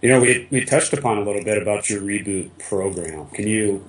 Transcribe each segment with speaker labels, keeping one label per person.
Speaker 1: We touched upon a little bit about your Reboot program. Can you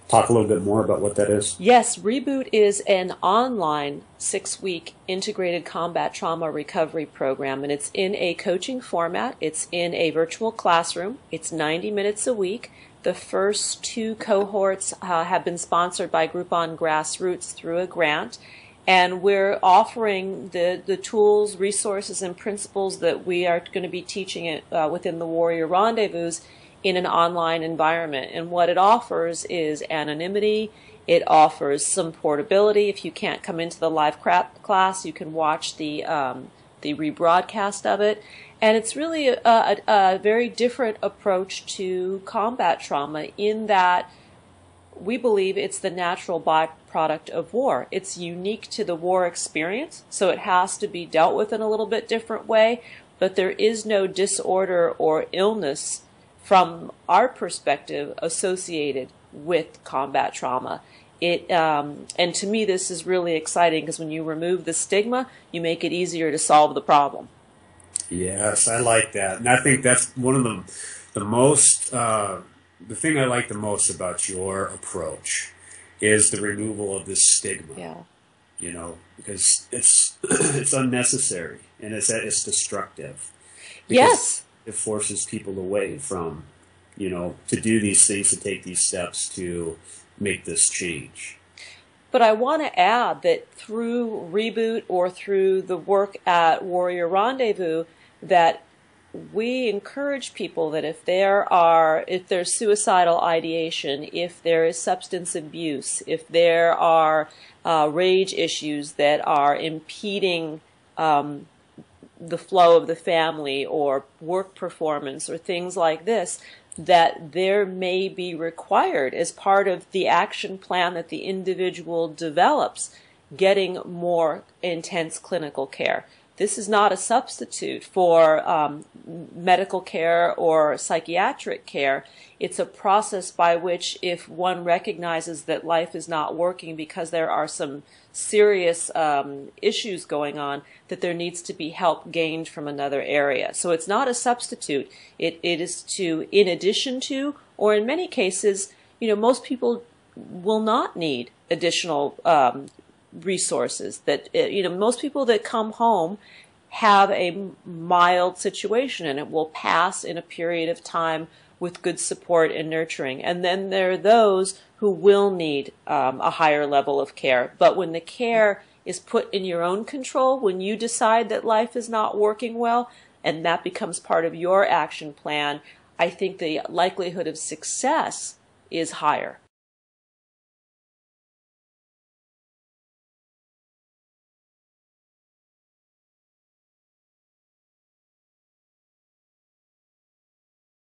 Speaker 1: talk a little bit more about what that is?
Speaker 2: Yes, Reboot is an online 6-week integrated combat trauma recovery program, and it's in a coaching format. It's in a virtual classroom. It's 90 minutes a week. The first 2 cohorts have been sponsored by Groupon Grassroots through a grant, and we're offering the tools, resources, and principles that we are going to be teaching it within the Warrior Rendezvous in an online environment. And what it offers is anonymity. It offers some portability. If you can't come into the live class, you can watch the rebroadcast of it. And it's really a very different approach to combat trauma in that we believe it's the natural byproduct of war. It's unique to the war experience, so it has to be dealt with in a little bit different way, but there is no disorder or illness from our perspective associated with combat trauma. And to me, this is really exciting because when you remove the stigma, you make it easier to solve the problem.
Speaker 1: Yes, I like that. And I think that's one of the thing I like the most about your approach is the removal of this stigma.
Speaker 2: Yeah.
Speaker 1: Because it's unnecessary and it's destructive.
Speaker 2: Yes.
Speaker 1: It forces people away from, to do these things, to take these steps to make this change.
Speaker 2: But I want to add that through Reboot or through the work at Warrior Rendezvous, that we encourage people that if there's suicidal ideation, if there is substance abuse, if there are rage issues that are impeding the flow of the family or work performance or things like this, that there may be required as part of the action plan that the individual develops, getting more intense clinical care. This is not a substitute for medical care or psychiatric care. It's a process by which, if one recognizes that life is not working because there are some serious issues going on, that there needs to be help gained from another area. So it's not a substitute. It is to, in addition to, or in many cases, most people will not need additional resources. That most people that come home have a mild situation and it will pass in a period of time with good support and nurturing. And then there are those who will need a higher level of care. But when the care is put in your own control, when you decide that life is not working well and that becomes part of your action plan, I think the likelihood of success is higher.